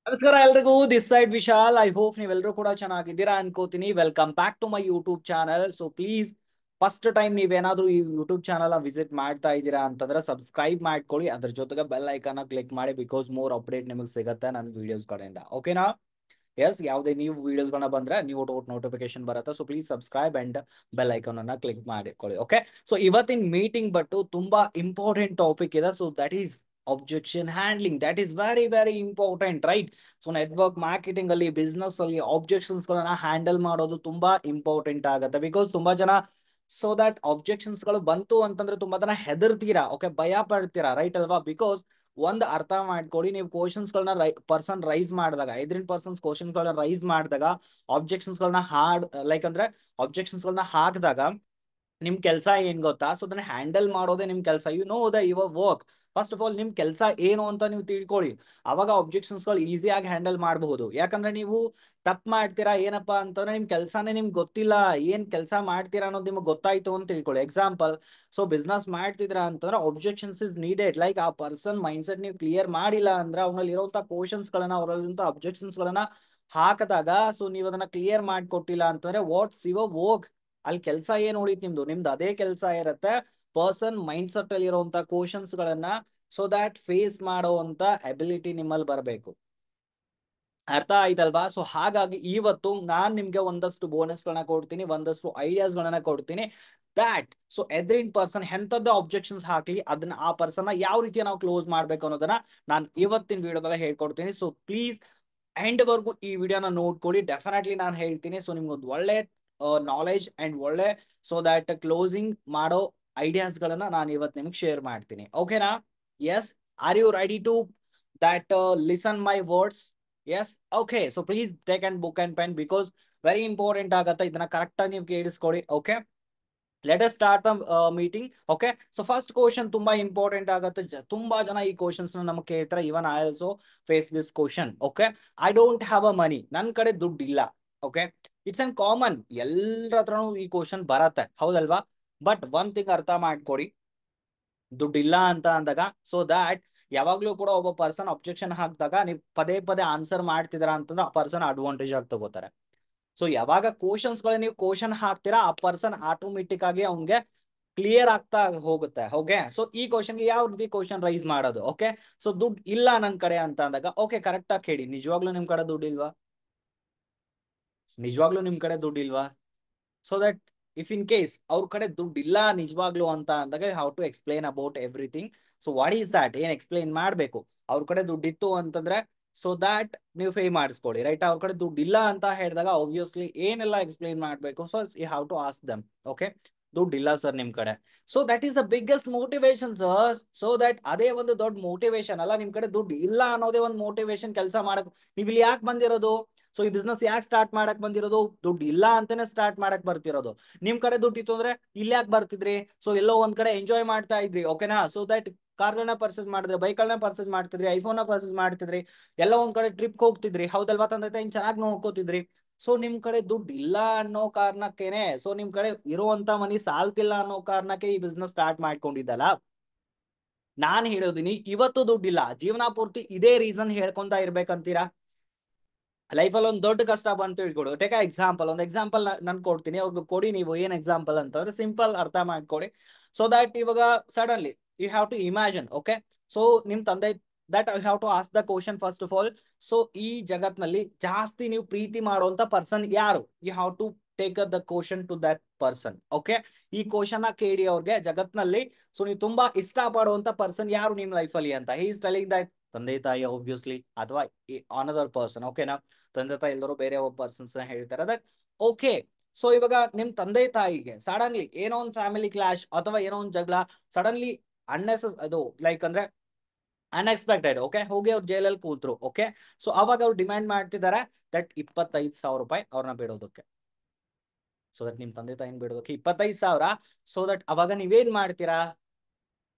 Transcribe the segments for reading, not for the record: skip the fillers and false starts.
ನಮಸ್ಕಾರ ಎಲ್ರಿಗೂ, this side Vishal. I hope ನೀವೆಲ್ಲರೂ ಕೂಡ ಚೆನ್ನಾಗಿದ್ದೀರಾ ಅನ್ಕೋತೀನಿ. Welcome back to my YouTube channel. So please, first time ನೀವೇನಾದ್ರೂ ಈ ಯೂಟ್ಯೂಬ್ ಚಾನಲ್ ವಿಸಿಟ್ ಮಾಡ್ತಾ ಇದ್ದೀರಾ ಅಂತಂದ್ರೆ ಸಬ್ಸ್ಕ್ರೈಬ್ ಮಾಡ್ಕೊಳ್ಳಿ. ಅದ್ರ ಜೊತೆಗೆ ಬೆಲ್ ಐಕಾನ್ ಕ್ಲಿಕ್ ಮಾಡಿ, ಬಿಕಾಸ್ ಮೋರ್ ಅಪ್ಡೇಟ್ ನಿಮಗೆ ಸಿಗುತ್ತೆ ನನ್ನ ವಿಡಿಯೋಸ್ ಕಡೆಯಿಂದ. ಓಕೆನಾ? ಎಸ್, ಯಾವುದೇ ನೀವು ವಿಡಿಯೋಸ್ ಗಳನ್ನ ಬಂದ್ರೆ ನೀವು ನೋಟಿಫಿಕೇಶನ್ ಬರುತ್ತೆ. So please subscribe and bell icon ಅನ್ನ ಕ್ಲಿಕ್ ಮಾಡಿಕೊಳ್ಳಿ. ಓಕೆ, ಸೊ ಇವತ್ತಿನ ಮೀಟಿಂಗ್ ಬಟ್ಟು ತುಂಬಾ ಇಂಪಾರ್ಟೆಂಟ್ ಟಾಪಿಕ್ ಇದೆ. So that is objection handling. That is very very important, right? So network marketing ಅಲ್ಲಿ, ಬಿಸ್ನೆಸ್ ಅಲ್ಲಿ ಆಬ್ಜೆಕ್ಷನ್ಸ್ ಗಳನ್ನ ಹ್ಯಾಂಡಲ್ ಮಾಡೋದು ತುಂಬಾ ಇಂಪಾರ್ಟೆಂಟ್ ಆಗುತ್ತೆ. ಬಿಕಾಸ್ ತುಂಬಾ ಜನ ಸೊ ದಟ್ ಆಬ್ಜೆಕ್ಷನ್ಸ್ ಗಳು ಬಂತು ಅಂತಂದ್ರೆ ತುಂಬಾ ಜನ ಹೆದರ್ತೀರಾ, ಓಕೆ, ಭಯ ಪಡ್ತೀರಾ, ರೈಟ್ ಅಲ್ವಾ? ಬಿಕಾಸ್ ಒಂದ್ ಅರ್ಥ ಮಾಡ್ಕೊಳ್ಳಿ, ನೀವು ಕ್ವಶನ್ಸ್ ಗಳನ್ನ ಪರ್ಸನ್ ರೈಸ್ ಮಾಡಿದಾಗ, ಐದರಿಂದ ಪರ್ಸನ್ಸ್ ಕ್ವಶನ್ಸ್ ಗಳನ್ನ ರೈಸ್ ಮಾಡಿದಾಗ, ಆಬ್ಜೆಕ್ಷನ್ಸ್ ಗಳನ್ನ ಲೈಕ್ ಅಂದ್ರೆ ಆಬ್ಜೆಕ್ಷನ್ಸ್ ಗಳನ್ನ ಹಾಕಿದಾಗ ನಿಮ್ ಕೆಲಸ ಏನ್ ಗೊತ್ತಾ? ಸೊ ಅದನ್ನ ಹ್ಯಾಂಡಲ್ ಮಾಡೋದೇ ನಿಮ್ ಕೆಲಸ. You know the your work. First of all ನಿಮ್ ಕೆಲಸ ಏನು ಅಂತ ನೀವು ತಿಳ್ಕೊಳ್ಳಿ. ಅವಾಗ ಆಬ್ಜೆಕ್ಷನ್ಸ್ ಗಳು ಈಸಿಯಾಗಿ ಹ್ಯಾಂಡಲ್ ಮಾಡಬಹುದು. ಯಾಕಂದ್ರೆ ನೀವು ತಪ್ಪು ಮಾಡ್ತೀರಾ ಏನಪ್ಪಾ ಅಂತಂದ್ರೆ ನಿಮ್ ಕೆಲಸನೇ ನಿಮ್ಗೆ ಗೊತ್ತಿಲ್ಲ, ಏನ್ ಕೆಲಸ ಮಾಡ್ತೀರಾ ಅನ್ನೋದು ನಿಮ್ಗೆ ಗೊತ್ತಾಯ್ತು ಅಂತ ತಿಳ್ಕೊಳ್ಳಿ. ಎಕ್ಸಾಂಪಲ್, ಸೊ ಬಿಸ್ನೆಸ್ ಮಾಡ್ತಿದ್ರ ಅಂತಂದ್ರೆ ಆಬ್ಜೆಕ್ಷನ್ಸ್ ಇಸ್ ನೀಡೆಡ್. ಲೈಕ್ ಆ ಪರ್ಸನ್ ಮೈಂಡ್ ಸೆಟ್ ನೀವು ಕ್ಲಿಯರ್ ಮಾಡಿಲ್ಲ ಅಂದ್ರೆ ಅವನಲ್ಲಿ ಇರುವಂತ ಕ್ವಶನ್ಸ್ ಗಳನ್ನ, ಅವರಲ್ಲಿರುವಂತ ಅಬ್ಜೆಕ್ಷನ್ಸ್ ಗಳನ್ನ ಹಾಕಿದಾಗ, ಸೊ ನೀವು ಅದನ್ನ ಕ್ಲಿಯರ್ ಮಾಡ್ಕೊಟ್ಟಿಲ್ಲ ಅಂತಂದ್ರೆ ವಾಟ್ಸ್ ಯುವರ್ ವರ್ಕ್? ಅಲ್ಲಿ ಕೆಲಸ ಏನ್ ಉಳಿತ್ ನಿಮ್ದು? ನಿಮ್ದು ಅದೇ ಕೆಲಸ ಇರುತ್ತೆ. ಪರ್ಸನ್ ಮೈಂಡ್ ಸೆಟ್ ಅಲ್ಲಿ ಇರುವಂತ ಕ್ವಶನ್ಸ್ ಗಳನ್ನ ಸೊ ದಟ್ ಫೇಸ್ ಮಾಡುವಂತ ಅಬಿಲಿಟಿ ನಿಮ್ಮಲ್ಲಿ ಬರಬೇಕು. ಅರ್ಥ ಆಯ್ತಲ್ವಾ? ಸೊ ಹಾಗಾಗಿ ಇವತ್ತು ನಾನ್ ನಿಮ್ಗೆ ಒಂದಷ್ಟು ಬೋನಸ್ ಗಳನ್ನ ಕೊಡ್ತೀನಿ, ಒಂದಷ್ಟು ಐಡಿಯಾಸ್ ಗಳನ್ನ ಕೊಡ್ತೀನಿ. ದಾಟ್ ಸೊ ಎದ್ರಿನ್ ಪರ್ಸನ್ ಎಂತದ್ದು ಆಬ್ಜೆಕ್ಷನ್ಸ್ ಹಾಕ್ಲಿ, ಅದನ್ನ ಆ ಪರ್ಸನ್ ಯಾವ ರೀತಿ ನಾವು ಕ್ಲೋಸ್ ಮಾಡ್ಬೇಕು ಅನ್ನೋದನ್ನ ನಾನು ಇವತ್ತಿನ ವಿಡಿಯೋದಲ್ಲಿ ಹೇಳ್ಕೊಡ್ತೀನಿ. ಸೊ ಪ್ಲೀಸ್ ಎಂಡ್ ವರ್ಗು ಈ ವಿಡಿಯೋನ ನೋಡ್ಕೊಳ್ಳಿ. ಡೆಫಿನೆಟ್ಲಿ ನಾನು ಹೇಳ್ತೀನಿ. ಸೊ ನಿಮ್ಗೆ ಒಂದು ಒಳ್ಳೆ ನಾಲೆಜ್ ಅಂಡ್ ಒಳ್ಳೆ ಸೊ ದಟ್ ಕ್ಲೋಸಿಂಗ್ ಮಾಡೋ ಐಡಿಯಾಸ್ ಗಳನ್ನ ನಾನು ಇವತ್ತು ನಿಮ್ಗೆ ಶೇರ್ ಮಾಡ್ತೀನಿ. ಓಕೆನಾ? Yes, are you ready to that listen my words? Yes, okay. So please take and book and pen, because very important ಆಗತ್ತೆ. ಇದನ್ನ ಕರೆಕ್ಟ್ ಆಗಿ ನೀವು ಕೇಳಿಸ್ಕೊಳ್ಳಿ. Okay, let us start the meeting. Okay, so first question ತುಂಬಾ important ಆಗುತ್ತೆ. ತುಂಬಾ ಜನ ಈ ಕ್ವಶನ್ಸ್ ನಮಗೆ ಕೇಳ್ತಾರೆ. Even I also face this question. Okay, I don't have a money. ನನ್ ಕಡೆ ದುಡ್ಡು ಇಲ್ಲ. ಓಕೆ, ಇಟ್ಸ್ ಅನ್ ಕಾಮನ್, ಎಲ್ಲರ ಹತ್ರನೂ ಈ ಕ್ವಶನ್ ಬರತ್ತೆ, ಹೌದಲ್ವಾ? ಬಟ್ ಒನ್ ಥಿಂಗ್ ಅರ್ಥ ಮಾಡ್ಕೊಡಿ, ದುಡ್ಡಿಲ್ಲ ಅಂತ ಅಂದಾಗ ಸೊ ದಾಟ್ ಯಾವಾಗ್ಲೂ ಕೂಡ ಒಬ್ಬ ಪರ್ಸನ್ ಅಬ್ಜೆಕ್ಷನ್ ಹಾಕಿದಾಗ ನೀವು ಪದೇ ಪದೇ ಆನ್ಸರ್ ಮಾಡ್ತಿದಾರ ಅಂತಂದ್ರೆ ಆ ಪರ್ಸನ್ ಅಡ್ವಾಂಟೇಜ್ ಆಗಿ ತಗೋತಾರೆ. ಸೊ ಯಾವಾಗ ಕ್ವಶನ್ಸ್ ಗಳು ನೀವು ಕ್ವಶನ್ ಹಾಕ್ತೀರಾ, ಆ ಪರ್ಸನ್ ಆಟೋಮೆಟಿಕ್ ಆಗಿ ಅವ್ನಿಗೆ ಕ್ಲಿಯರ್ ಆಗ್ತಾ ಹೋಗುತ್ತೆ. ಓಕೆ, ಸೊ ಈ ಕ್ವಶನ್ಗೆ ಯಾವ ರೀತಿ ಕ್ವಶನ್ ರೈಸ್ ಮಾಡೋದು? ಓಕೆ, ಸೊ ದುಡ್ಡು ಇಲ್ಲ ನನ್ ಕಡೆ ಅಂತ ಅಂದಾಗ, ಓಕೆ, ಕರೆಕ್ಟ್ ಆಗಿ ಹೇಳಿ, ನಿಜವಾಗ್ಲೂ ನಿಮ್ ಕಡೆ ದುಡ್ಡು ಇಲ್ವಾ? ನಿಜವಾಗ್ಲೂ ನಿಮ್ ಕಡೆ ದುಡ್ಡು ಇಲ್ವಾ? So that if in case ಅವ್ರ ಕಡೆ ದುಡ್ಡು ಇಲ್ಲ ನಿಜವಾಗ್ಲು ಅಂತ ಅಂದಾಗ, how to explain about everything. So what is that? ಏನ್ ಎಕ್ಸ್ಪ್ಲೇನ್ ಮಾಡ್ಬೇಕು? ಅವ್ರ ಕಡೆ ದುಡ್ಡಿತ್ತು ಅಂತಂದ್ರೆ ಸೊ ದಟ್ ನೀವು ಪೇ ಮಾಡಿಸ್ಕೊಳ್ಳಿ, ರೈಟ್? ಅವ್ರ ಕಡೆ ದುಡ್ಡು ಇಲ್ಲ ಅಂತ ಹೇಳಿದಾಗ ಆಬ್ವಿಯಸ್ಲಿ ಏನೆಲ್ಲ ಎಕ್ಸ್ಪ್ಲೇನ್ ಮಾಡ್ಬೇಕು? So you have to ask them. Okay, ದುಡ್ಡಿಲ್ಲ ಸರ್ ನಿಮ್ ಕಡೆ. So that is the biggest motivation sir. So that ಅದೇ ಒಂದು ದೊಡ್ಡ ಮೋಟಿವೇಶನ್ ಅಲ್ಲ, ನಿಮ್ ಕಡೆ ದುಡ್ಡು ಇಲ್ಲ ಅನ್ನೋದೇ ಒಂದು ಮೋಟಿವೇಶನ್ ಕೆಲಸ ಮಾಡಕ್. ನೀವು ಇಲ್ಲಿ ಯಾಕೆ ಬಂದಿರೋದು? ಸೊ ಈ ಬಿಸ್ನೆಸ್ ಯಾಕೆ ಸ್ಟಾರ್ಟ್ ಮಾಡಕ್ ಬಂದಿರೋದು? ದುಡ್ಡು ಇಲ್ಲ ಅಂತಾನೆ ಸ್ಟಾರ್ಟ್ ಮಾಡಕ್ ಬರ್ತಿರೋದು. ನಿಮ್ ಕಡೆ ದುಡ್ಡು ಇತ್ತು ಅಂದ್ರೆ ಇಲ್ಲಿ ಯಾಕೆ ಬರ್ತಿದ್ರಿ? ಸೊ ಎಲ್ಲೋ ಒಂದ್ ಕಡೆ ಎಂಜಾಯ್ ಮಾಡ್ತಾ ಇದ್ರಿ, ಓಕೆನಾ? ಸೊ ದಟ್ ಕಾರ್ಗಳನ್ನ ಪರ್ಚೇಸ್ ಮಾಡಿದ್ರೆ, ಬೈಕ್ಗಳನ್ನ ಪರ್ಚೇಸ್ ಮಾಡ್ತಿದ್ರಿ, ಐಫೋನ್ ಪರ್ಚೇಸ್ ಮಾಡ್ತಿದ್ರಿ, ಎಲ್ಲ ಒಂದ್ ಕಡೆ ಟ್ರಿಪ್ ಹೋಗ್ತಿದ್ರಿ, ಹೌದಲ್ವಾ? ತಂದೆ ತಾಯಿ ಚೆನ್ನಾಗಿ ನೋಡ್ಕೋತಿದ್ರಿ. ಸೊ ನಿಮ್ ಕಡೆ ದುಡ್ಡು ಇಲ್ಲ ಅನ್ನೋ ಕಾರಣಕ್ಕೇನೆ, ಸೊ ನಿಮ್ ಕಡೆ ಇರುವಂತ ಮನಿ ಸಾಲ್ತಿಲ್ಲ ಅನ್ನೋ ಕಾರಣಕ್ಕೆ ಈ ಬಿಸ್ನೆಸ್ ಸ್ಟಾರ್ಟ್ ಮಾಡ್ಕೊಂಡಿದ್ದಲ್ಲ. ನಾನ್ ಹೇಳೋದಿನಿ, ಇವತ್ತು ದುಡ್ಡಿಲ್ಲ, ಜೀವನ ಪೂರ್ತಿ ಇದೇ ರೀಸನ್ ಹೇಳ್ಕೊಂತ ಇರ್ಬೇಕಂತೀರಾ? ಲೈಫಲ್ಲಿ ಒಂದು ದೊಡ್ಡ ಕಷ್ಟ ಬಂತು ಇಟ್ಕೊಡು. ಟೇಕ್ ಎಕ್ಸಾಂಪಲ್, ಒಂದು ಎಕ್ಸಾಂಪಲ್ ನಾನು ಕೊಡ್ತೀನಿ, ಅವ್ರಿಗೆ ಕೊಡಿ. ನೀವು ಏನ್ ಎಕ್ಸಾಂಪಲ್ ಅಂತಂದ್ರೆ ಸಿಂಪಲ್ ಅರ್ಥ ಮಾಡ್ಕೊಡಿ. ಸೊ ದಟ್ ಇವಾಗ suddenly you have to imagine. Okay, so ನಿಮ್ ತಂದೆ, that I have to ask the question first of all. So ಈ ಜಗತ್ನಲ್ಲಿ ಜಾಸ್ತಿ ನೀವು ಪ್ರೀತಿ ಮಾಡುವಂತ ಪರ್ಸನ್ ಯಾರು? You have to take the question to that person. Okay, ಈ ಕ್ವಶನ್ ಕೇಳಿ ಅವ್ರಿಗೆ, ಜಗತ್ನಲ್ಲಿ ಸೊ ನೀವು ತುಂಬಾ ಇಷ್ಟ ಪಡುವಂತ ಪರ್ಸನ್ ಯಾರು ನಿಮ್ ಲೈಫಲ್ಲಿ ಅಂತ. ಹಿ ಇಸ್ ಟೆಲಿಂಗ್ ದಟ್ ತಂದೆ ತಾಯಿ ಆಬ್ವಿಯಸ್ಲಿ, ಅಥವಾ ಅನದರ್ ಪರ್ಸನ್. ಓಕೆನಾ? ತಂದೆ ತಾಯಿ ಎಲ್ಲರೂ ಬೇರೆ ಒಬ್ಬ ಪರ್ಸನ್ಸ್ ಹೇಳ್ತಾರೆ ದಟ್. ಓಕೆ, ಸೊ ಇವಾಗ ನಿಮ್ ತಂದೆ ತಾಯಿಗೆ ಸಡನ್ಲಿ ಏನೋ ಒಂದು ಫ್ಯಾಮಿಲಿ ಕ್ಲಾಶ್ ಅಥವಾ ಏನೋ ಒಂದು ಜಗಳ, ಸಡನ್ಲಿ ಅದು ಲೈಕ್ ಅಂದ್ರೆ ಅನ್ಎಕ್ಸ್ಪೆಕ್ಟೆಡ್. ಓಕೆ, ಹೋಗಿ ಅವ್ರು ಜೈಲಲ್ಲಿ ಕೂತ್ರು. ಓಕೆ, ಸೊ ಅವಾಗ ಅವ್ರು ಡಿಮ್ಯಾಂಡ್ ಮಾಡ್ತಿದ್ದಾರೆ ದಟ್ 25,000 ರೂಪಾಯಿ ಅವ್ರನ್ನ ಬಿಡೋದಕ್ಕೆ. ಸೊ ದಟ್ ನಿಮ್ ತಂದೆ ತಾಯಿನ ಬಿಡೋದಕ್ಕೆ 25,000. ಸೊ ದಟ್ ಅವಾಗ ನೀವೇನ್ ಮಾಡ್ತೀರಾ?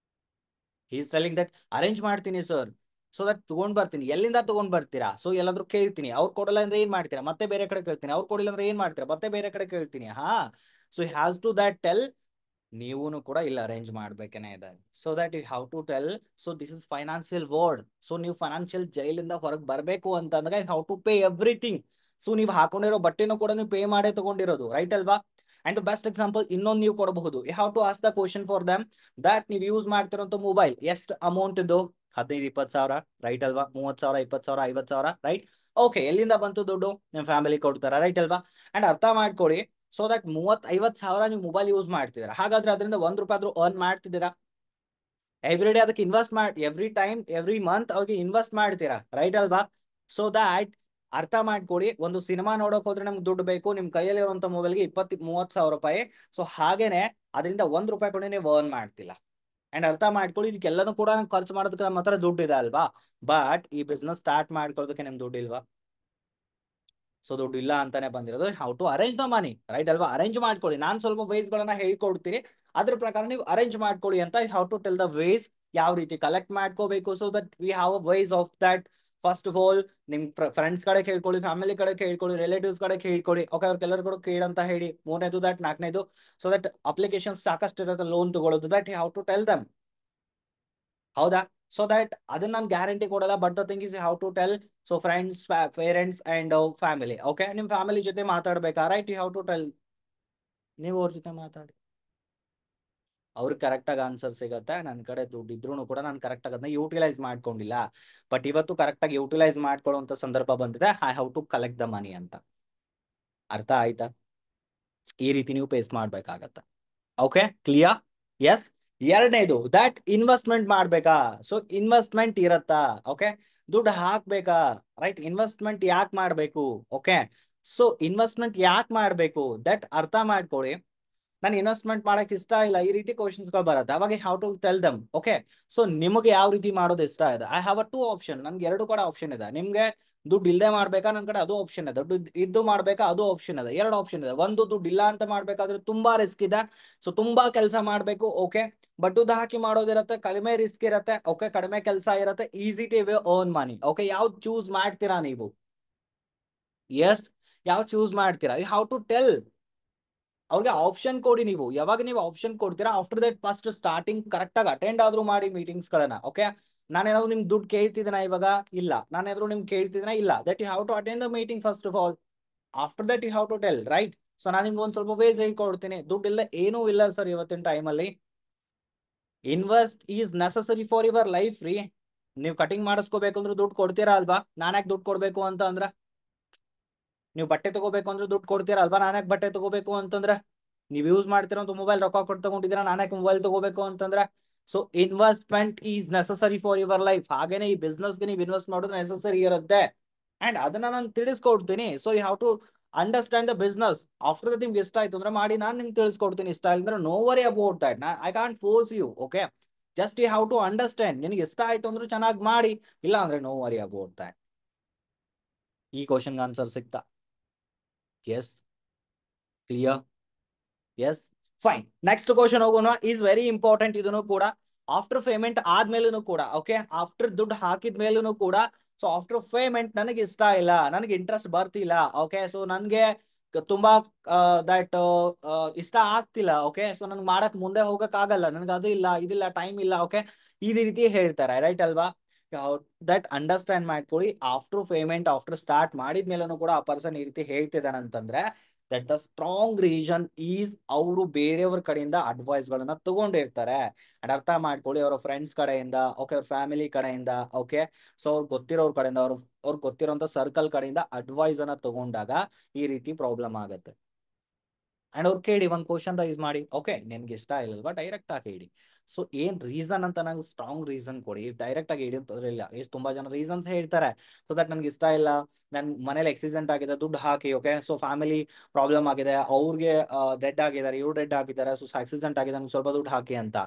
ಈಸ್ ಟೆಲಿಂಗ್ ದಟ್ ಅರೇಂಜ್ ಮಾಡ್ತೀನಿ ಸರ್. ಸೊ ದಟ್ ತಗೊಂಡ್ ಬರ್ತೀನಿ. ಎಲ್ಲಿಂದ ತಗೊಂಡ್ ಬರ್ತೀರಾ? ಸೊ ಎಲ್ಲಾದ್ರೂ ಕೇಳ್ತೀನಿ, ಅವ್ರು ಕೊಡಲ್ಲ ಅಂದ್ರೆ ಏನ್ ಮಾಡ್ತೀರಾ? ಮತ್ತೆ ಬೇರೆ ಕಡೆ ಕೇಳ್ತೀನಿ. ಅವ್ರು ಕೊಡಿಲ್ಲ ಅಂದ್ರೆ ಏನ್ ಮಾಡ್ತೀರಾ? ಮತ್ತೆ ಬೇರೆ ಕಡೆ ಕೇಳ್ತೀನಿ. ಹಾ, so has to that tell ನೀವು ಕೂಡ ಇಲ್ಲಿ ಅರೇಂಜ್ ಮಾಡ್ಬೇಕೇನೆ ಇದೆ. So that you have to tell, so this is financial word. ಸೊ ನೀವು ಫೈನಾನ್ಷಿಯಲ್ ಜೈಲಿಂದ ಹೊರಗೆ ಬರಬೇಕು ಅಂತಂದ್ರೆ how to pay everything. So ನೀವು ಹಾಕೊಂಡಿರೋ ಬಟ್ಟೆನೂ ಕೂಡ ನೀವು ಪೇ ಮಾಡೇ ತಗೊಂಡಿರೋದು, ರೈಟ್ ಅಲ್ವಾ? ಅಂಡ್ ದ ಬೆಸ್ಟ್ ಎಕ್ಸಾಂಪಲ್ ಇನ್ನೊಂದು ನೀವು ಕೊಡಬಹುದು. You have to ask the question for them that ನೀವು ಯೂಸ್ ಮಾಡ್ತಿರೋಂಥ ಮೊಬೈಲ್ ಎಷ್ಟು ಅಮೌಂಟ್ ಇದು? 15-20 ಸಾವಿರ, ರೈಟ್ ಅಲ್ವಾ? 30,000, 20,000, 50,000, ರೈಟ್? ಓಕೆ, ಎಲ್ಲಿಂದ ಬಂತು ದುಡ್ಡು? ನಿಮ್ಮ ಫ್ಯಾಮಿಲಿ ಕೊಡ್ತಾರ, ರೈಟ್ ಅಲ್ವಾ? ಅಂಡ್ ಅರ್ಥ ಮಾಡ್ಕೊಳ್ಳಿ, ಸೊ ದಟ್ 30-50 ಸಾವಿರ ನೀವು ಮೊಬೈಲ್ ಯೂಸ್ ಮಾಡ್ತಿದ್ದೀರಾ, ಹಾಗಾದ್ರೆ ಅದರಿಂದ ₹1 ಆದ್ರೂ ಅರ್ನ್ ಮಾಡ್ತಿದ್ದೀರಾ? ಎವ್ರಿ ಡೇ ಅದಕ್ಕೆ ಇನ್ವೆಸ್ಟ್ ಮಾಡಿ, ಎವ್ರಿ ಟೈಮ್ ಎವ್ರಿ ಮಂತ್ ಅವ್ರಿಗೆ ಇನ್ವೆಸ್ಟ್ ಮಾಡ್ತೀರಾ, ರೈಟ್ ಅಲ್ವಾ? ಸೊ ದಟ್ ಅರ್ಥ ಮಾಡ್ಕೊಳ್ಳಿ, ಒಂದು ಸಿನಿಮಾ ನೋಡೋಕೆ ಹೋದ್ರೆ ನಮ್ಗೆ ದುಡ್ಡು ಬೇಕು, ನಿಮ್ ಕೈಯಲ್ಲಿರುವಂತ ಮೊಬೈಲ್ಗೆ 20-30 ಸಾವಿರ ರೂಪಾಯಿ. ಸೊ ಹಾಗೇನೆ ಅದರಿಂದ ₹1 ಕೂಡ ನೀವು ಅರ್ನ್ ಮಾಡ್ತಿಲ್ಲ. ಅಂಡ್ ಅರ್ಥ ಮಾಡ್ಕೊಳ್ಳಿ, ಇದಕ್ಕೆಲ್ಲನೂ ಕೂಡ ಖರ್ಚು ಮಾಡೋದಕ್ಕೆ ನಮ್ಮ ಹತ್ರ ದುಡ್ಡು ಇದೆ ಅಲ್ವಾ? ಬಟ್ ಈ ಬಿಸ್ನೆಸ್ ಸ್ಟಾರ್ಟ್ ಮಾಡ್ಕೊಳ್ಳೋದಕ್ಕೆ ನಿಮ್ ದುಡ್ಡು ಇಲ್ವಾ? ಸೊ ದುಡ್ಡು ಇಲ್ಲ ಅಂತಾನೆ ಬಂದಿರೋದು. How to arrange the money, right ಅಲ್ವಾ? ಅರೇಂಜ್ ಮಾಡ್ಕೊಳ್ಳಿ. ನಾನು ಸ್ವಲ್ಪ ವೇಸ್ ಗಳನ್ನ ಹೇಳ್ಕೊಡ್ತೀನಿ, ಅದ್ರ ಪ್ರಕಾರ ನೀವು ಅರೇಂಜ್ ಮಾಡ್ಕೊಳ್ಳಿ ಅಂತ. How to tell the ways, ಯಾವ ರೀತಿ ಕಲೆಕ್ಟ್ ಮಾಡ್ಕೋಬೇಕು, so that we have a ways of that. First of all ನಿಮ್ ಫ್ರೆಂಡ್ಸ್ ಕಡೆ ಕೇಳ್ಕೊಳ್ಳಿ, ಫ್ಯಾಮಿಲಿ ಕಡೆ ಕೇಳ್ಕೊಳ್ಳಿ, ರಿಲೇಟಿವ್ಸ್ ಕಡೆ ಕೇಳ್ಕೊಳ್ಳಿ. ಓಕೆ, ಅವ್ರಿಗೆಲ್ಲರೂ ಕೂಡ ಕೇಳಂತ ಹೇಳಿ. ಮೂರನೇದು ದಟ್, ನಾಲ್ಕನೇದು ಸೊ ದಟ್ ಅಪ್ಲಿಕೇಶನ್ ಸಾಕಷ್ಟು ಇರುತ್ತೆ ಲೋನ್ ತಗೊಳ್ಳೋದು, that how to tell them. ಹೌದಾ? ಸೊ ದಟ್ ಅದನ್ನ ನಾನು ಗ್ಯಾರಂಟಿ ಕೊಡಲ್ಲ, but the thing is how to tell. So friends, parents and family. Okay, ನಿಮ್ ಫ್ಯಾಮಿಲಿ ಜೊತೆ ಮಾತಾಡ್ಬೇಕಾ, right? You how to tell. ನೀವು ಅವ್ರ ಜೊತೆ ಮಾತಾಡಿ, ಅವ್ರಿಗೆ ಕರೆಕ್ಟಾಗಿ ಆನ್ಸರ್ ಸಿಗುತ್ತೆ. ನನ್ನ ಕಡೆ ದುಡ್ಡು ಇದ್ರೂ ಕೂಡ ನಾನು ಕರೆಕ್ಟಾಗಿ ಅದನ್ನ ಯೂಟಿಲೈಸ್ ಮಾಡ್ಕೊಂಡಿಲ್ಲ. ಬಟ್ ಇವತ್ತು ಕರೆಕ್ಟಾಗಿ ಯೂಟಿಲೈಸ್ ಮಾಡ್ಕೊಳ್ಳುವಂತ ಸಂದರ್ಭ ಬಂದಿದೆ. I how to collect the money ಅಂತ. ಅರ್ಥ ಆಯ್ತಾ? ಈ ರೀತಿ ನೀವು ಪೇಸ್ ಮಾಡ್ಬೇಕಾಗತ್ತೆ. Okay, clear? ಎಸ್. ಎರಡನೇದು ದಟ್ ಇನ್ವೆಸ್ಟ್ಮೆಂಟ್ ಮಾಡ್ಬೇಕಾ? ಸೊ ಇನ್ವೆಸ್ಟ್ಮೆಂಟ್ ಇರತ್ತಾ? ಓಕೆ, ದುಡ್ಡು ಹಾಕ್ಬೇಕಾ, ರೈಟ್? ಇನ್ವೆಸ್ಟ್ಮೆಂಟ್ ಯಾಕೆ ಮಾಡ್ಬೇಕು? ಓಕೆ, ಸೊ ಇನ್ವೆಸ್ಟ್ಮೆಂಟ್ ಯಾಕೆ ಮಾಡ್ಬೇಕು ದಟ್ ಅರ್ಥ ಮಾಡ್ಕೊಳ್ಳಿ. ನಾನು ಇನ್ವೆಸ್ಟ್ಮೆಂಟ್ ಮಾಡಕ್ ಇಷ್ಟ ಇಲ್ಲ, ಈ ರೀತಿ ಕ್ವಶನ್ಸ್ ಗಳು ಬರುತ್ತೆ. ಅವಾಗ how to tell them. Okay, so ನಿಮಗೆ ಯಾವ ರೀತಿ ಮಾಡೋದು ಇಷ್ಟ ಇದೆ? I have a 2 option. ನನ್ಗೆ 2 ಕೂಡ ಆಪ್ಷನ್ ಇದೆ. ನಿಮ್ಗೆ ದುಡ್ಡು ಇಲ್ಲದೆ ಮಾಡ್ಬೇಕಾ? ನನ್ನ ಕಡೆ ಅದು ಆಪ್ಷನ್ ಇದೆ. ದುಡ್ಡು ಇದ್ದು ಮಾಡ್ಬೇಕಾ? ಅದು ಆಪ್ಷನ್ ಇದೆ. 2 ಆಪ್ಷನ್ ಇದೆ. ಒಂದು, ದುಡ್ಡು ಇಲ್ಲ ಅಂತ ಮಾಡ್ಬೇಕಾದ್ರೆ ತುಂಬಾ ರಿಸ್ಕ್ ಇದೆ, ಸೊ ತುಂಬಾ ಕೆಲಸ ಮಾಡ್ಬೇಕು. ಓಕೆ, ಬಟ್ ದುಡ್ಡು ಹಾಕಿ ಮಾಡೋದಿರತ್ತೆ, ಕಡಿಮೆ ರಿಸ್ಕ್ ಇರತ್ತೆ. ಓಕೆ, ಕಡಿಮೆ ಕೆಲಸ ಇರತ್ತೆ, easy to earn money. Okay, ಯಾವ್ದು ಚೂಸ್ ಮಾಡ್ತೀರಾ ನೀವು? ಎಸ್, ಯಾವ ಚೂಸ್ ಮಾಡ್ತೀರಾ? You how to tell. ಅವ್ರಿಗೆ ಆಪ್ಷನ್ ಕೊಡಿ. ನೀವು ಯಾವಾಗ ನೀವು ಆಪ್ಷನ್ ಕೊಡ್ತೀರಾ, after that first starting correct ಆಗಿ ಅಟೆಂಡ್ ಆದ್ರೂ ಮಾಡಿ ಮೀಟಿಂಗ್ಸ್ ಗಳನ್ನ. ಓಕೆ, ನಾನೇನಾದ್ರು ನಿಮ್ ದುಡ್ಡು ಕೇಳ್ತಿದ್ದೀನ ಇವಾಗ? ಇಲ್ಲ. ನಾನೇನಾದ್ರು ನಿಮ್ಗೆ ಕೇಳ್ತಿದ್ದೀನ? ಇಲ್ಲ. That you have to attend the meeting first of all. After that you have to tell, right? So ನಾನು ನಿಮ್ಗೆ ಒಂದ್ ಸ್ವಲ್ಪ ವೇಸ್ ಹೇಳ್ಕೊಡ್ತೀನಿ. ದುಡ್ಡು ಇಲ್ಲ ಏನೂ ಇಲ್ಲ ಸರ್ ಇವತ್ತಿನ ಟೈಮಲ್ಲಿ. Invest is necessary for your life ರೀ. ನೀವು ಕಟಿಂಗ್ ಮಾಡಿಸ್ಕೋಬೇಕು ಅಂದ್ರೆ ದುಡ್ಡು ಕೊಡ್ತೀರಾ ಅಲ್ವಾ? ನಾನ್ಯಾಕೆ ದುಡ್ಡು ಕೊಡ್ಬೇಕು ಅಂತ ಅಂದ್ರ? ನೀವು ಬಟ್ಟೆ ತಗೋಬೇಕು ಅಂದ್ರೆ ದುಡ್ಡು ಕೊಡ್ತೀರಾ ಅಲ್ವಾ? ನಾನ್ಯಾಕೆ ಬಟ್ಟೆ ತಗೋಬೇಕು ಅಂತಂದ್ರೆ? ನೀವು ಯೂಸ್ ಮಾಡ್ತಿರೋಂತ ಮೊಬೈಲ್ ರೊಕ್ಕ ಕೊಟ್ಟು ತಗೊಂಡಿದ್ದೀರಾ, ನಾನ್ಯಾಕೆ ಮೊಬೈಲ್ ತಗೋಬೇಕು ಅಂತಂದ್ರೆ? So investment is necessary for your life. ಹಾಗೇನೆ ಈ ಬಿಸ್ನೆಸ್ಗೆ ನೀವು ಇನ್ವೆಸ್ಟ್ ಮಾಡೋದು ನೆಸಸರಿ ಇರುತ್ತೆ. ಅಂಡ್ ಅದನ್ನ ನಾನು ತಿಳಿಸ್ಕೊಡ್ತೀನಿ. So you have to understand the business. After that ನಿಮ್ಗೆ ಇಷ್ಟ ಆಯ್ತು ಅಂದ್ರೆ ಮಾಡಿ, ನಾನು ನಿಮ್ಗೆ ತಿಳಿಸ್ಕೊಡ್ತೀನಿ. ಇಷ್ಟ ಅಂದ್ರೆ no worry about that. I can't force you. Okay, just you have to understand. ನಿನಗೆ ಇಷ್ಟ ಆಯ್ತು ಅಂದ್ರೆ ಚೆನ್ನಾಗಿ ಮಾಡಿ, ಇಲ್ಲ ಅಂದ್ರೆ ನೋ ವರಿ ಅಬೌಟ್ ದಟ್. ಈ ಕ್ವಶನ್ಗೆ ಆನ್ಸರ್ ಸಿಗ್ತಾ? Yes, clear? Yes, fine. Next question ಹೋಗೋಣ. ಈಸ್ ವೆರಿ ಇಂಪಾರ್ಟೆಂಟ್ ಇದನ್ನು ಕೂಡ. ಆಫ್ಟರ್ ಪೇಮೆಂಟ್ ಆದ್ಮೇಲೂ ಕೂಡ, ಓಕೆ, ಆಫ್ಟರ್ ದುಡ್ಡು ಹಾಕಿದ ಮೇಲೂ ಕೂಡ, ಸೊ ಆಫ್ಟರ್ ಪೇಮೆಂಟ್ ನನಗೆ ಇಷ್ಟ ಇಲ್ಲ, ನನಗೆ ಇಂಟ್ರೆಸ್ಟ್ ಬರ್ತಿಲ್ಲ. ಓಕೆ, ಸೊ ನನಗೆ ತುಂಬಾ ದಟ್ ಇಷ್ಟ ಆಗ್ತಿಲ್ಲ. ಓಕೆ, ಸೊ ನನ್ಗೆ ಮಾಡಕ್ ಮುಂದೆ ಹೋಗಕ್ ಆಗಲ್ಲ, ನನ್ಗೆ ಅದು ಇಲ್ಲ, ಇದಿಲ್ಲ, ಟೈಮ್ ಇಲ್ಲ. ಓಕೆ, ಈ ರೀತಿ ಹೇಳ್ತಾರೆ, ರೈಟ್ ಅಲ್ವಾ? ದಟ್ ಅಂಡರ್ಸ್ಟ್ಯಾಂಡ್ ಮಾಡ್ಕೊಳ್ಳಿ. ಆಫ್ಟರ್ ಪೇಮೆಂಟ್, ಆಫ್ಟರ್ ಸ್ಟಾರ್ಟ್ ಮಾಡಿದ್ಮೇಲೂ ಕೂಡ ಆ ಪರ್ಸನ್ ಈ ರೀತಿ ಹೇಳ್ತಿದ್ದಾನಂತಂದ್ರೆ that the strong reason is ಅವರು ಬೇರೆಯವ್ರ ಕಡೆಯಿಂದ ಅಡ್ವೈಸ್ ಗಳನ್ನ ತಗೊಂಡಿರ್ತಾರೆ. ಅಂಡ್ ಅರ್ಥ ಮಾಡ್ಕೊಳ್ಳಿ, ಅವರ ಫ್ರೆಂಡ್ಸ್ ಕಡೆಯಿಂದ, ಓಕೆ, ಅವ್ರ ಫ್ಯಾಮಿಲಿ ಕಡೆಯಿಂದ, ಓಕೆ, ಸೊ ಅವ್ರು ಗೊತ್ತಿರೋರ್ ಕಡೆಯಿಂದ, ಅವ್ರಿಗೆ ಗೊತ್ತಿರೋಂಥ ಸರ್ಕಲ್ ಕಡೆಯಿಂದ ಅಡ್ವೈಸ್ ಅನ್ನ ತಗೊಂಡಾಗ ಈ ರೀತಿ ಪ್ರಾಬ್ಲಮ್ ಆಗುತ್ತೆ. ಅಂಡ್ ಅವ್ರು ಕೇಳಿ, ಒಂದು ಕ್ವಶನ್ ರೈಸ್ ಮಾಡಿ. ಓಕೆ, ನಿನ್ಗೆ ಇಷ್ಟ ಇಲ್ಲಲ್ವಾ, ಡೈರೆಕ್ಟ್ ಆಗಿ ಹೇಳಿ. ಸೊ ಏನ್ ರೀಸನ್ ಅಂತ ನಂಗೆ ಸ್ಟ್ರಾಂಗ್ ರೀಸನ್ ಕೊಡಿ. ಡೈರೆಕ್ಟ್ ಆಗಿ ಹೇಳಿ ಅಂತಂದ್ರೆ ಇಲ್ಲ. ಎಷ್ಟು ತುಂಬಾ ಜನ ರೀಸನ್ಸ್ ಹೇಳ್ತಾರೆ. ಸೊ ದಟ್ ನನ್ಗೆ ಇಷ್ಟ ಇಲ್ಲ, ನನ್ ಮನೇಲಿ ಆಕ್ಸಿಡೆಂಟ್ ಆಗಿದೆ, ದುಡ್ಡು ಹಾಕಿ. ಓಕೆ, ಸೊ ಫ್ಯಾಮಿಲಿ ಪ್ರಾಬ್ಲಮ್ ಆಗಿದೆ, ಅವ್ರಿಗೆ ಡೆಡ್ ಆಗಿದ್ದಾರೆ, ಇವ್ರು ಡೆಡ್ ಆಗಿದ್ದಾರೆ, ಸೊ ಆಕ್ಸಿಡೆಂಟ್ ಆಗಿದೆ, ನಮ್ಗೆ ಸ್ವಲ್ಪ ದುಡ್ಡು ಹಾಕಿ ಅಂತ.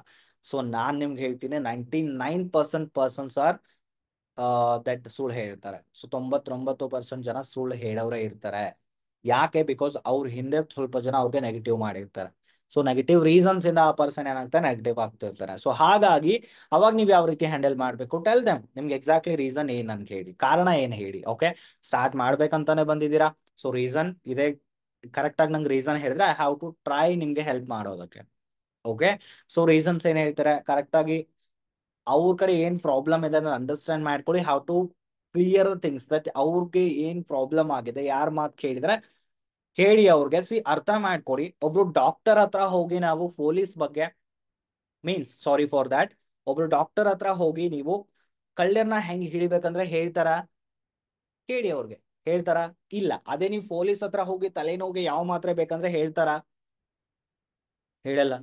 ಸೊ ನಾನ್ ನಿಮ್ಗೆ ಹೇಳ್ತೀನಿ, 99% ಪರ್ಸನ್ಸ್ ಆರ್ ದಟ್ ಸುಳ್ಳು ಹೇಳ್ತಾರೆ. ಸೊ 99% ಜನ ಸುಳ್ಳು ಹೇಳೋರೇ ಇರ್ತಾರೆ. ಯಾಕೆ? ಬಿಕಾಸ್ ಅವ್ರ ಹಿಂದೆ ಸ್ವಲ್ಪ ಜನ ಅವ್ರಿಗೆ ನೆಗೆಟಿವ್ ಮಾಡಿರ್ತಾರೆ. ಸೊ ನೆಗೆಟಿವ್ ರೀಸನ್ಸ್ ಇಂದ ಆ ಪರ್ಸನ್ ಏನಾಗ್ತಾರೆ, ನೆಗೆಟಿವ್ ಆಗ್ತಿರ್ತಾರೆ. ಸೊ ಹಾಗಾಗಿ ಅವಾಗ ನೀವು ಯಾವ ರೀತಿ ಹ್ಯಾಂಡಲ್ ಮಾಡ್ಬೇಕು? Tell them. ನಿಮ್ಗೆ ಎಕ್ಸಾಕ್ಟ್ಲಿ ರೀಸನ್ ಏನ್ ಅಂತ ಹೇಳಿ, ಕಾರಣ ಏನ್ ಹೇಳಿ. ಓಕೆ, ಸ್ಟಾರ್ಟ್ ಮಾಡ್ಬೇಕಂತಾನೆ ಬಂದಿದ್ದೀರಾ, ಸೊ ರೀಸನ್ ಇದೆ. ಕರೆಕ್ಟ್ ಆಗಿ ನಂಗೆ ರೀಸನ್ ಹೇಳಿದ್ರೆ ಐ ಹ್ಯಾವ್ ಟು ಟ್ರೈ ನಿಮ್ಗೆ ಹೆಲ್ಪ್ ಮಾಡೋದಕ್ಕೆ. ಓಕೆ. ಸೊ ರೀಸನ್ಸ್ ಏನ್ ಹೇಳ್ತಾರೆ ಕರೆಕ್ಟ್ ಆಗಿ ಅವ್ರ ಕಡೆ ಏನ್ ಪ್ರಾಬ್ಲಮ್ ಇದೆ ಅನ್ನೋದು ಅಂಡರ್ಸ್ಟ್ಯಾಂಡ್ ಮಾಡ್ಕೊಳ್ಳಿ. How to clear things that ಅವ್ರಿಗೆ ಏನ್ ಪ್ರಾಬ್ಲಮ್ ಆಗಿದೆ, ಯಾರ ಮಾತು ಕೇಳಿದ್ರೆ ಹೇಳಿ ಅವ್ರಿಗೆ. ಅರ್ಥ ಮಾಡ್ಕೊಡಿ. ಒಬ್ರು ಡಾಕ್ಟರ್ ಹತ್ರ ಹೋಗಿ ನಾವು ಪೊಲೀಸ್ ಬಗ್ಗೆ ಮೀನ್ಸ್ ಸಾರಿ ಫಾರ್ ದ್ಯಾಟ್, ಒಬ್ರು ಡಾಕ್ಟರ್ ಹತ್ರ ಹೋಗಿ ನೀವು ಕಳ್ಳರನ್ನ ಹೆಂಗ್ ಹಿಡಿಬೇಕಂದ್ರೆ ಹೇಳ್ತಾರ? ಕೇಳಿ ಅವ್ರಿಗೆ, ಹೇಳ್ತಾರ? ಇಲ್ಲ. ಅದೇ ನೀವು ಪೊಲೀಸ್ ಹತ್ರ ಹೋಗಿ ತಲೆನೋವಿಗೆ ಯಾವ ಮಾತ್ರೆ ಬೇಕಂದ್ರೆ ಹೇಳ್ತಾರ? ಹೇಳಲ್ಲ.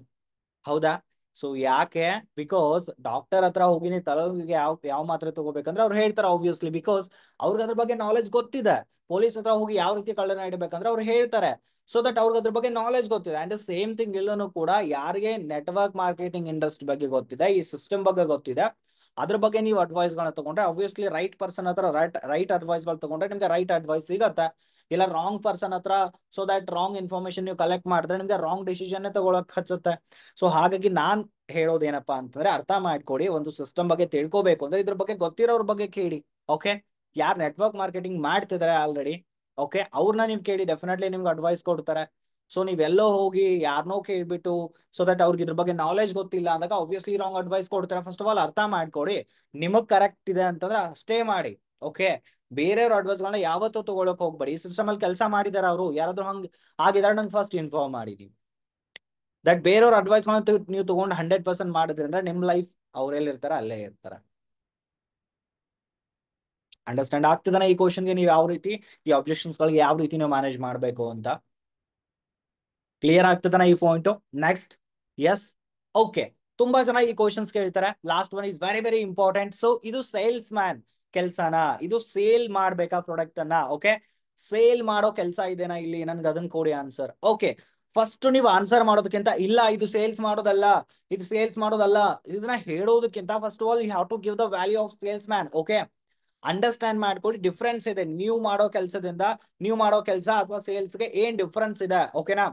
ಹೌದಾ? ಸೊ ಯಾಕೆ? ಬಿಕಾಸ್ ಡಾಕ್ಟರ್ ಹತ್ರ ಹೋಗಿ ನೀವು ತಲೆನೋವಿಗೆ ಯಾವ ಮಾತ್ರೆ ತಗೋಬೇಕಂದ್ರೆ ಅವ್ರು ಹೇಳ್ತಾರೆ ಆಬ್ವಿಯಸ್ಲಿ, ಬಿಕಾಸ್ ಅವ್ರಿಗೆ ಅದ್ರ ಬಗ್ಗೆ ನಾಲೆಜ್ ಗೊತ್ತಿದೆ. ಪೊಲೀಸ್ ಹತ್ರ ಹೋಗಿ ಯಾವ ರೀತಿ ಕಳ್ಳನ ಹಿಡಬೇಕಂದ್ರೆ ಅವ್ರು ಹೇಳ್ತಾರೆ. ಸೊ ದಟ್ ಅವ್ರಿಗೆ ಅದ್ರ ಬಗ್ಗೆ ನಾಲೆಜ್ ಗೊತ್ತಿದೆ. ಅಂಡ್ ಸೇಮ್ ಥಿಂಗ್ ಇಲ್ಲೂ ಕೂಡ ಯಾರಿಗೆ ನೆಟ್ವರ್ಕ್ ಮಾರ್ಕೆಟಿಂಗ್ ಇಂಡಸ್ಟ್ರಿ ಬಗ್ಗೆ ಗೊತ್ತಿದೆ, ಈ ಸಿಸ್ಟಮ್ ಬಗ್ಗೆ ಗೊತ್ತಿದೆ, ಅದ್ರ ಬಗ್ಗೆ ನೀವು ಅಡ್ವೈಸ್ ಗಳನ್ನ ತಗೊಂಡ್ರೆ ಆಬ್ವಿಯಸ್ಲಿ ರೈಟ್ ಪರ್ಸನ್ ಹತ್ರ ರೈಟ್ ಅಡ್ವೈಸ್ ಗಳು ತಗೊಂಡ್ರೆ ನಿಮ್ಗೆ ರೈಟ್ ಅಡ್ವೈಸ್ ಸಿಗತ್ತೆ. ಇಲ್ಲ ರಾಂಗ್ ಪರ್ಸನ್ ಹತ್ರ ಸೊ ದಟ್ ರಾಂಗ್ ಇನ್ಫಾರ್ಮೇಶನ್ ನೀವು ಕಲೆಕ್ಟ್ ಮಾಡಿದ್ರೆ ನಿಮ್ಗೆ ರಾಂಗ್ ಡಿಸಿಷನ್ ತಗೊಳಕ್ ಹಚ್ಚುತ್ತೆ. ಸೊ ಹಾಗಾಗಿ ನಾನ್ ಹೇಳೋದೇನಪ್ಪಾ ಅಂತಂದ್ರೆ ಅರ್ಥ ಮಾಡ್ಕೊಡಿ. ಒಂದು ಸಿಸ್ಟಮ್ ಬಗ್ಗೆ ತಿಳ್ಕೊಬೇಕು ಅಂದ್ರೆ ಇದ್ರ ಬಗ್ಗೆ ಗೊತ್ತಿರೋರ್ ಬಗ್ಗೆ ಕೇಳಿ. ಓಕೆ, ಯಾರು ನೆಟ್ವರ್ಕ್ ಮಾರ್ಕೆಟಿಂಗ್ ಮಾಡ್ತಿದಾರೆ ಆಲ್ರೆಡಿ, ಓಕೆ, ಅವ್ರನ್ನ ನೀವು ಕೇಳಿ, ಡೆಫಿನೆಟ್ಲಿ ನಿಮ್ಗೆ ಅಡ್ವೈಸ್ ಕೊಡ್ತಾರೆ. ಸೊ ನೀವೆಲ್ಲೋ ಹೋಗಿ ಯಾರನ್ನೋ ಕೇಳ್ಬಿಟ್ಟು ಸೊ ದಟ್ ಅವ್ರಿಗೆ ಇದ್ರ ಬಗ್ಗೆ ನಾಲೆಜ್ ಗೊತ್ತಿಲ್ಲ ಅಂದಾಗ ಆಬ್ವಿಯಸ್ಲಿ ರಾಂಗ್ ಅಡ್ವೈಸ್ ಕೊಡ್ತಾರೆ. ಫಸ್ಟ್ ಆಫ್ ಆಲ್ ಅರ್ಥ ಮಾಡ್ಕೊಡಿ. ನಿಮಗ್ ಕರೆಕ್ಟ್ ಇದೆ ಅಂತಂದ್ರೆ ಅಷ್ಟೇ ಮಾಡಿ. ಓಕೆ, ಬೇರೆಯವ್ರ ಅಡ್ವೈಸ್ ಗಳನ್ನ ಯಾವತ್ತೂ ತಗೊಳಕ್ ಹೋಗ್ಬೇಡಿ. ಈ ಸಿಸ್ಟಮ್ ಅಲ್ಲಿ ಕೆಲಸ ಮಾಡಿದಾರೆ ಅವರು, ಯಾರಾದ್ರೂ ಹಂಗ್ ಆಗಿದಾರೆ ನಂಗೆ ಫಸ್ಟ್ ಇನ್ಫಾರ್ಮ್ ಮಾಡಿ ನೀವು. ದಟ್ ಬೇರೆಯವ್ರ ಅಡ್ವೈಸ್ ನೀವು ತಗೊಂಡು 100% ಮಾಡಿದ್ರಿಂದ ನಿಮ್ ಲೈಫ್ ಅವ್ರೆಲ್ಲಿರ್ತಾರ ಅಲ್ಲೇ ಇರ್ತಾರ. ಅಂಡರ್ಸ್ಟ್ಯಾಂಡ್ ಆಗ್ತದನ ಈ ಕ್ವಶನ್ಗೆ ನೀವು ಯಾವ ರೀತಿ ಈ ಅಬ್ಜೆಕ್ಷನ್ಸ್ ಗಳಿಗೆ ಯಾವ ರೀತಿ ನೀವು ಮ್ಯಾನೇಜ್ ಮಾಡಬೇಕು ಅಂತ? ಕ್ಲಿಯರ್ ಆಗ್ತದನ ಈ ಪಾಯಿಂಟ್? Next, S, okay. ತುಂಬಾ ಜನ ಈ ಕ್ವಶನ್ಸ್ ಕೇಳ್ತಾರೆ. Last one is very very important. So ಇದು ಸೇಲ್ಸ್ ಮ್ಯಾನ್ ಕೆಲ್ಸನ? ಇದು ಸೇಲ್ ಮಾಡ್ಬೇಕಾ ಪ್ರಾಡಕ್ಟ್ ಅನ್ನ? ಓಕೆ, ಸೇಲ್ ಮಾಡೋ ಕೆಲಸ ಇದೆನಾ ಇಲ್ಲಿ? ನನ್ಗೆ ಅದನ್ನ ಕೊಡಿ ಆನ್ಸರ್. ಓಕೆ, ಫಸ್ಟ್ ನೀವು ಆನ್ಸರ್ ಮಾಡೋದಕ್ಕಿಂತ ಇಲ್ಲ ಇದು ಸೇಲ್ಸ್ ಮಾಡೋದಲ್ಲ, ಇದು ಸೇಲ್ಸ್ ಮಾಡೋದಲ್ಲ, ಇದನ್ನ ಹೇಳೋದಕ್ಕಿಂತ first of all you have to give the value of salesman. Okay, understand ಮಾಡ್ಕೊಳ್ಳಿ. ಡಿಫ್ರೆನ್ಸ್ ಇದೆ ನೀವು ಮಾಡೋ ಕೆಲಸದಿಂದ, ನೀವು ಮಾಡೋ ಕೆಲಸ ಅಥವಾ ಸೇಲ್ಸ್ಗೆ ಏನ್ ಡಿಫ್ರೆನ್ಸ್ ಇದೆ. ಓಕೆನಾ?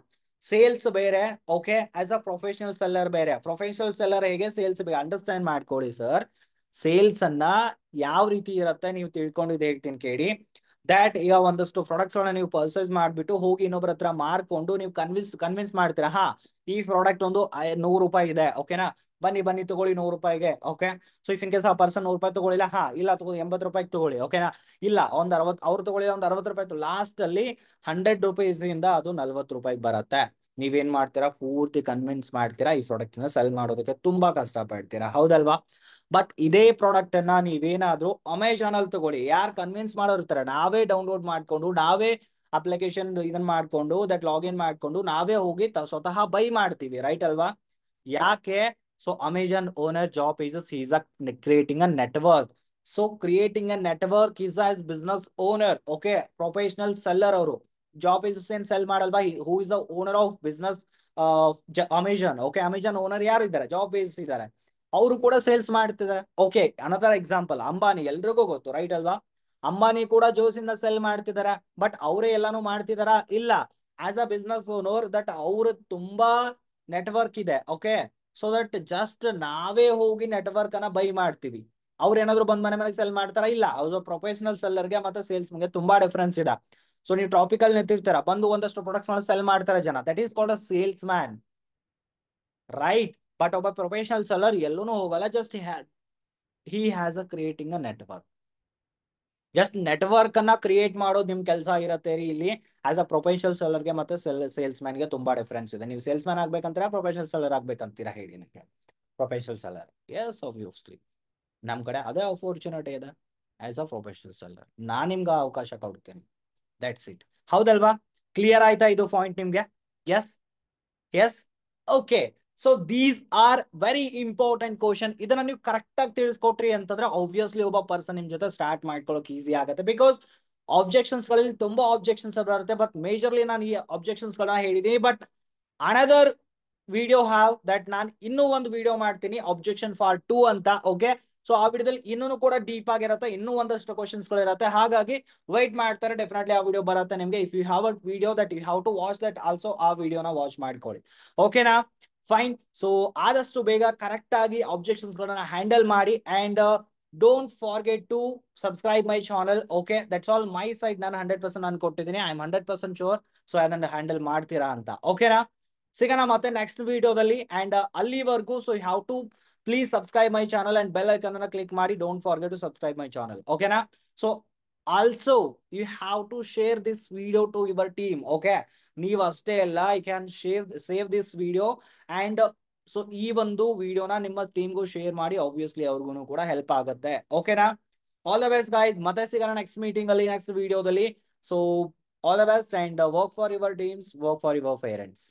ಸೇಲ್ಸ್ ಬೇರೆ, okay, as a professional seller ಬೇರೆ. ಪ್ರೊಫೆಷನಲ್ ಸೆಲ್ಲರ್ ಹೇಗೆ, ಸೇಲ್ಸ್ ಬೇರೆ. ಅಂಡರ್ಸ್ಟ್ಯಾಂಡ್ ಮಾಡ್ಕೊಳ್ಳಿ ಸರ್. ಸೇಲ್ಸ್ ಅನ್ನ ಯಾವ ರೀತಿ ಇರುತ್ತೆ ನೀವು ತಿಳ್ಕೊಂಡಿದ್ದು ಹೇಳ್ತೀನಿ ಕೇಳಿ. ದ್ಯಾಟ್ ಈಗ ಒಂದಷ್ಟು ಪ್ರಾಡಕ್ಟ್ಸ್ ಗಳನ್ನ ನೀವು ಪರ್ಚೇಸ್ ಮಾಡ್ಬಿಟ್ಟು ಹೋಗಿ ಇನ್ನೊಬ್ರ ಹತ್ರ ಮಾರ್ಕೊಂಡು ನೀವು ಕನ್ವಿನ್ಸ್ ಮಾಡ್ತೀರಾ. ಹಾ, ಈ ಪ್ರಾಡಕ್ಟ್ ಒಂದು 100 ರೂಪಾಯಿ ಇದೆ, ಓಕೆನಾ, ಬನ್ನಿ ಬನ್ನಿ ತಗೊಳ್ಳಿ 100 ರೂಪಾಯಿಗೆ. Okay, so if in case ಆ ಪರ್ಸನ್ 100 ರೂಪಾಯಿ ತಗೊಳ್ಳಿಲ್ಲ, ಹಾ ಇಲ್ಲ ತಗೋ 80 ರೂಪಾಯಿಗೆ ತಗೊಳ್ಳಿ, ಓಕೆನಾ, ಇಲ್ಲ ಒಂದ್ 60 ಅವ್ರು ತಗೊಳ್ಳಿ ಒಂದು 60 ರೂಪಾಯಿ. ಲಾಸ್ಟ್ ಅಲ್ಲಿ 100 ರೂಪೀಸ್ ಇಂದ ಅದು 40 ರೂಪಾಯಿಗೆ ಬರುತ್ತೆ. ನೀವೇನ್ ಮಾಡ್ತೀರಾ? ಪೂರ್ತಿ ಕನ್ವಿನ್ಸ್ ಮಾಡ್ತೀರಾ, ಈ ಪ್ರಾಡಕ್ಟ್ ನ ಸೆಲ್ ಮಾಡೋದಕ್ಕೆ ತುಂಬಾ ಕಷ್ಟ ಪಡ್ತೀರಾ, ಹೌದಲ್ವಾ? ಬಟ್ ಇದೇ ಪ್ರಾಡಕ್ಟ್ ಅನ್ನ ನೀವೇನಾದ್ರೂ ಅಮೆಜಾನ್ ಅಲ್ಲಿ ತಗೊಳ್ಳಿ, ಯಾರು ಕನ್ವಿನ್ಸ್ ಮಾಡೋರು ಇರ್ತಾರೆ, ನಾವೇ ಡೌನ್ಲೋಡ್ ಮಾಡ್ಕೊಂಡು ನಾವೇ ಅಪ್ಲಿಕೇಶನ್ ಇದನ್ನ ಮಾಡ್ಕೊಂಡು ದಟ್ ಲಾಗಿನ್ ಮಾಡ್ಕೊಂಡು ನಾವೇ ಹೋಗಿ ಸ್ವತಃ ಬೈ ಮಾಡ್ತೀವಿ, ರೈಟ್ ಅಲ್ವಾ? ಯಾಕೆ? So Amazon owner job is creating a network. So creating a network is as business owner. Okay, professional seller ಅವರು ಜಾಬ್ is ಏನ್ ಸೆಲ್ ಮಾಡಲ್ವಾ? Who is the owner of business Amazon. Okay, Amazon owner ಯಾರು ಇದ್ದಾರೆ? Job base ಇದ್ದಾರೆ, ಅವರು ಕೂಡ sales ಮಾಡ್ತಿದ್ದಾರೆ. Okay, another example Ambani, ಎಲ್ರಿಗೂ ಗೊತ್ತು, ರೈಟ್ ಅಲ್ವಾ? ಅಂಬಾನಿ ಕೂಡ ಜೋಸಿಂದ ಸೆಲ್ ಮಾಡ್ತಿದ್ದಾರೆ. ಬಟ್ ಅವರೇ ಎಲ್ಲಾನು ಮಾಡ್ತಿದಾರ? ಇಲ್ಲ. As a business owner that ಅವ್ರು ತುಂಬಾ ನೆಟ್ವರ್ಕ್ ಇದೆ. ಓಕೆ, ಸೊ ದಟ್ ಜಸ್ಟ್ ನಾವೇ ಹೋಗಿ ನೆಟ್ವರ್ಕ್ ಅನ್ನ ಬೈ ಮಾಡ್ತೀವಿ. ಅವ್ರು ಏನಾದ್ರು ಬಂದ್ ಮನೆ ಮನೆಗೆ ಸೆಲ್ ಮಾಡ್ತಾರ? ಇಲ್ಲ. ಅವ್ರು ಪ್ರೊಫೆಷನಲ್ ಸೆಲ್ಲರ್ಗೆ ಮತ್ತೆ ಸೇಲ್ಸ್ ಗೆ ತುಂಬಾ ಡಿಫ್ರೆನ್ಸ್ ಇದೆ. ಸೊ ನೀವು ಟಾಪಿಕ್ ಅಲ್ಲಿ ನಿಂತಿರ್ತೀರ, ಬಂದು ಒಂದಷ್ಟು ಪ್ರಾಡಕ್ಟ್ಸ್ ಸೆಲ್ ಮಾಡ್ತಾರೆ ಜನ, that is called a sales man, right? But ಒಬ್ಬ ಪ್ರೊಫೆಷನಲ್ ಸೆಲ್ಲರ್ ಎಲ್ಲೂ ಹೋಗಲ್ಲ, just he has a creating a network. Just network ಅನ್ನ ಕ್ರಿಯೇಟ್ ಮಾಡೋದು ನಿಮ್ ಕೆಲಸ ಇರತ್ತೆ ರೀ ಇಲ್ಲಿ. ಆಸ್ ಅ ಪ್ರೊಫೆಷನಲ್ ಸೆಲ್ಲರ್ಗೆ ಮತ್ತೆ ಸೇಲ್ಸ್ ಮ್ಯಾನ್ಗೆ ತುಂಬಾ ಡಿಫ್ರೆನ್ಸ್ ಇದೆ. ನೀವು ಸೇಲ್ಸ್ ಮ್ಯಾನ್ ಆಗ್ಬೇಕಂತೀರಾ, ಪ್ರೊಫೆಷನಲ್ ಸೆಲ್ಲರ್ ಆಗ್ಬೇಕಂತೀರಾ? ಹೇಳಿ ನನಗೆ. ಪ್ರೊಫೆಷನಲ್ ಸೆಲ್ಲರ್, ಎಸ್ ಆಬ್ವಿಯಸ್ಲಿ ನಮ್ ಕಡೆ ಅದೇ ಅಪರ್ಚುನಿಟಿ ಇದೆ. ಆಸ್ ಅ ಪ್ರೊಫೆಷನಲ್ ಸೆಲ್ಲರ್ ನಾನ್ ನಿಮ್ಗೆ ಅವಕಾಶ ಕೊಡ್ತೇನೆ, ದಟ್ಸ್ ಇಟ್. ಹೌದಲ್ವಾ? ಕ್ಲಿಯರ್ ಆಯ್ತಾ ಇದು ಪಾಯಿಂಟ್ ನಿಮ್ಗೆ? Yes, yes, okay. So these are very important question. ಇದನ್ನ ನೀವು ಕರೆಕ್ಟ್ ಆಗಿ ತಿಳಿಸ್ಕೊಟ್ರಿ ಅಂತಂದ್ರೆ ಆಬ್ವಿಯಸ್ಲಿ ಒಬ್ಬ ಪರ್ಸನ್ ನಿಮ್ ಜೊತೆ ಸ್ಟಾರ್ಟ್ ಮಾಡ್ಕೊಳ್ಳೋಕೆ ಈಸಿ ಆಗುತ್ತೆ. ಬಿಕಾಸ್ ಆಬ್ಜೆಕ್ಷನ್ಸ್ ಗಳಲ್ಲಿ ತುಂಬಾ ಆಬ್ಜೆಕ್ಷನ್ಸ್ ಬರುತ್ತೆ, ಬಟ್ ಮೇಜರ್ಲಿ ನಾನು ಈ ಆಬ್ಜೆಕ್ಷನ್ಸ್ ಗಳನ್ನ ಹೇಳಿದೀನಿ. But another video have that ನಾನು ಇನ್ನೂ ಒಂದು ವಿಡಿಯೋ ಮಾಡ್ತೀನಿ, ಅಬ್ಜೆಕ್ಷನ್ ಫಾರ್ 2 ಅಂತ. ಓಕೆ, ಸೊ ಆ ವಿಡಿಯೋದಲ್ಲಿ ಇನ್ನೂ ಕೂಡ ಡೀಪ್ ಆಗಿರುತ್ತೆ, ಇನ್ನೂ ಒಂದಷ್ಟು ಕ್ವಶನ್ಸ್ ಗಳು ಇರುತ್ತೆ. ಹಾಗಾಗಿ ವೈಟ್ ಮಾಡ್ತಾರೆ, ಡೆಫಿನೆಟ್ಲಿ ಆ ವಿಡಿಯೋ ಬರುತ್ತೆ ನಿಮ್ಗೆ. If you have a video that you have to watch that also, ಆ ವಿಡಿಯೋನ ವಾಚ್ ಮಾಡ್ಕೊಳ್ಳಿ. ಓಕೆನಾ? ಫೈನ್. ಸೊ ಆದಷ್ಟು ಬೇಗ ಕರೆಕ್ಟ್ ಆಗಿ ಆಬ್ಜೆಕ್ಷನ್ಸ್ ಗಳನ್ನ ಹ್ಯಾಂಡಲ್ ಮಾಡಿ. And don't forget to subscribe my channel. Okay, that's all my side. ನಾನು 100% ನಾನು ಕೊಟ್ಟಿದ್ದೀನಿ. I am 100% sure. ಸೊ ಅದನ್ನ ಹ್ಯಾಂಡಲ್ ಮಾಡ್ತೀರಾ ಅಂತ. ಓಕೆನಾ? ಸಿಗೋಣ ಮತ್ತೆ ನೆಕ್ಸ್ಟ್ ವಿಡಿಯೋದಲ್ಲಿ. ಅಂಡ್ ಅಲ್ಲಿವರೆಗೂ so you have to please subscribe my channel and bell icon ಅನ್ನ ಕ್ಲಿಕ್ ಮಾಡಿ. Don't forget to subscribe my channel. ಓಕೆನಾ? So also you have to share this video to your team. Okay, ನೀವು ಅಷ್ಟೇ ಅಲ್ಲ, you can save this video and so ಈ ಒಂದು ವಿಡಿಯೋನ ನಿಮ್ಮ ಟೀಮ್ಗೂ ಶೇರ್ ಮಾಡಿ. ಆಬ್ವಿಯಸ್ಲಿ ಅವ್ರಿಗೂ ಕೂಡ ಹೆಲ್ಪ್ ಆಗುತ್ತೆ. ಓಕೆನಾ? All the best guys. ಮತ್ತೆ ಸಿಗೋಣ ನೆಕ್ಸ್ಟ್ ಮೀಟಿಂಗ್ ಅಲ್ಲಿ, ನೆಕ್ಸ್ಟ್ ವಿಡಿಯೋದಲ್ಲಿ. So all the best and work for your teams, work for your parents.